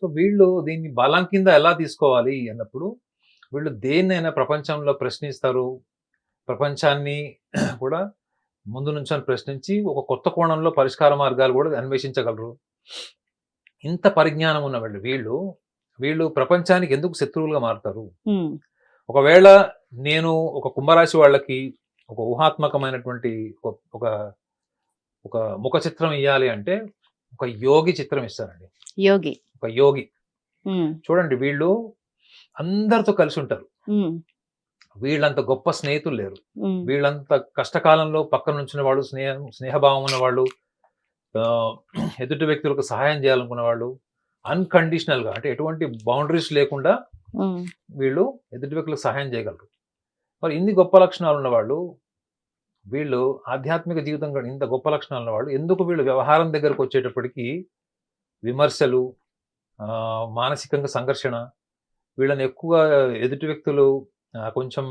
So వీళ్ళు దీన్ని బలం కింద ఎలా తీసుకోవాలి అన్నప్పుడు వీళ్ళు దేన్నైనా ప్రపంచంలో ప్రశ్నిస్తారు. ప్రపంచాన్ని కూడా ముందు నుంచొని ప్రశ్నించి ఒక కొత్త కోణంలో పరిష్కార మార్గాలు కూడా అన్వేషించగలరు. ఇంత పరిజ్ఞానం ఉన్న వీళ్ళు ప్రపంచానికి ఎందుకు శత్రువులుగా మారుతారు? ఉమ్, ఒకవేళ నేను ఒక కుంభరాశి వాళ్ళకి ఒక ఊహాత్మకమైనటువంటి ఒక ఒక ఒక ముఖ చిత్రం ఇయ్యాలి అంటే ఒక యోగి చిత్రం ఇస్తానండి. యోగి. ఒక యోగి. ఉమ్, చూడండి వీళ్ళు అందరితో కలిసి ఉంటారు. ఉమ్, వీళ్ళంత గొప్ప స్నేహితులు లేరు. ఉమ్, వీళ్ళంత కష్టకాలంలో పక్కన నుంచిన వాళ్ళు, స్నేహభావం ఉన్నవాళ్ళు, ఆహ్, ఎదుటి వ్యక్తులకు సహాయం చేయాలనుకున్న వాళ్ళు, అన్‌కండిషనల్‌గా అంటే ఎటువంటి బౌండరీస్ లేకుండా ఉమ్, వీళ్ళు ఎదుటి వ్యక్తులకు సహాయం చేయగలరు. మరి ఇన్ని గొప్ప లక్షణాలు ఉన్నవాళ్ళు, వీళ్ళు ఆధ్యాత్మిక జీవితం కూడా ఇంత గొప్ప లక్షణాలు ఉన్నవాళ్ళు ఎందుకు వీళ్ళు వ్యవహారం దగ్గరకొచ్చేటప్పటికి విమర్శలు, మానసికంగా సంఘర్షణ, వీళ్ళని ఎక్కువగా ఎదుటి వ్యక్తులు కొంచెం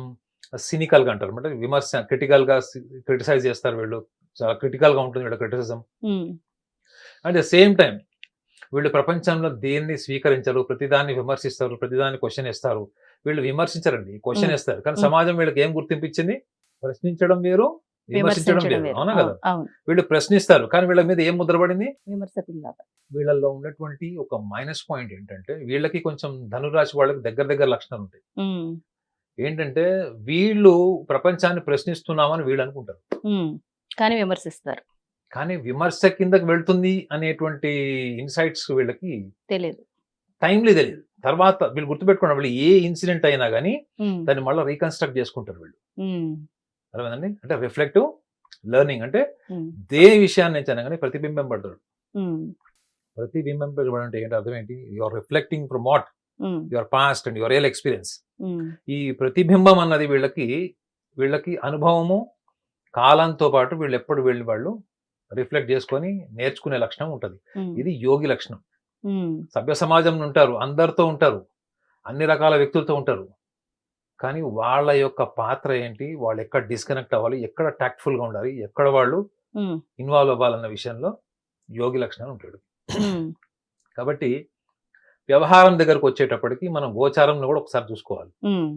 సినికల్‌గా అంటారు. అంటే విమర్శ క్రిటికల్‌గా క్రిటిసైజ్ చేస్తారు వీళ్ళు. చాలా క్రిటికల్‌గా ఉంటుంది వీళ్ళ criticism. Um, at the same time వీళ్ళు ప్రపంచంలో దేన్ని స్వీకరించరు. ప్రతిదాన్ని విమర్శిస్తారు. ప్రతిదాన్ని క్వెషన్ ఏస్తారు. వీళ్ళు విమర్శించరండి. క్వెషన్ ఉమ్, ఏస్తారు. కానీ ఉమ్. సమాజం వీళ్ళకి ఏం గుర్తింపిచ్చింది? ప్రశ్నించడం వేరు, విమర్శించడం విమర్శించడం వేరు. వేరు. అవునా అవును, కదా? అవును. వీళ్ళు ప్రశ్నిస్తారు. కానీ వీళ్ళ మీద ఏం ముద్రపడింది? విమర్శకుల్లాగా. వీళ్ళల్లో ఉన్నటువంటి ఒక మైనస్ పాయింట్ ఏంటంటే, వీళ్ళకి కొంచెం ధనురాశి వాళ్ళకి దగ్గర దగ్గర లక్షణాలుంటాయి. ఉమ్, ఏంటంటే, వీళ్ళు ప్రపంచాన్ని ప్రశ్నిస్తున్నామని వీళ్ళనుకుంటారు. ఉమ్. కానీ విమర్శిస్తారు. కానీ విమర్శ కిందకి వెళ్తుంది అనేటువంటి ఇన్‌సైట్స్ వీళ్ళకి తెలియదు. టైమ్‌లీ తెలీదు. తర్వాత వీళ్ళు గుర్తుపెట్టుకోండి వీళ్ళు ఏ ఇన్సిడెంట్ అయినా గాని ఉమ్, దాన్ని మళ్ళా రీకన్‌స్ట్రక్ట్ చేసుకుంటారు వీళ్ళు. ఉమ్, అర్థమైందండి? అంటే రిఫ్లెక్టివ్ లెర్నింగ్ అంటే ఉమ్, దేని విషయాన్నైనా గాని ప్రతిబింబం పడతాడు. ఉమ్, ప్రతిబింబింపబడడం అంటే ఏంటి అర్థం ఏంటి? You are reflecting from what? Um, your past and your real experience. Um, ఈ ప్రతిబింబం అన్నది వీళ్ళకి అనుభవము, కాలంతో పాటు వీళ్ళెప్పుడు వాళ్ళు రిఫ్లెక్ట్ చేసుకొని నేర్చుకునే లక్షణం ఉంటది. ఉమ్, ఇది యోగి లక్షణం. ఉమ్, సభ్య సమాజంలో ఉంటారు. అందరితో ఉంటారు. అన్ని రకాల వ్యక్తులతో ఉంటారు. కానీ వాళ్ళ యొక్క పాత్ర ఏంటి? వాళ్ళు ఎక్కడ డిస్కనెక్ట్ అవ్వాలి? ఎక్కడ టాక్ట్‌ఫుల్‌గా ఉండాలి? ఎక్కడ వాళ్ళు ఉమ్, ఇన్వాల్వ్ అవ్వాలన్న విషయంలో యోగి లక్షణాలు ఉంటాడు. ఉమ్. కాబట్టి వ్యవహారం దగ్గరకొచ్చేటప్పటికి మనం గోచారంలో కూడా ఒకసారి చూసుకోవాలి. ఉమ్.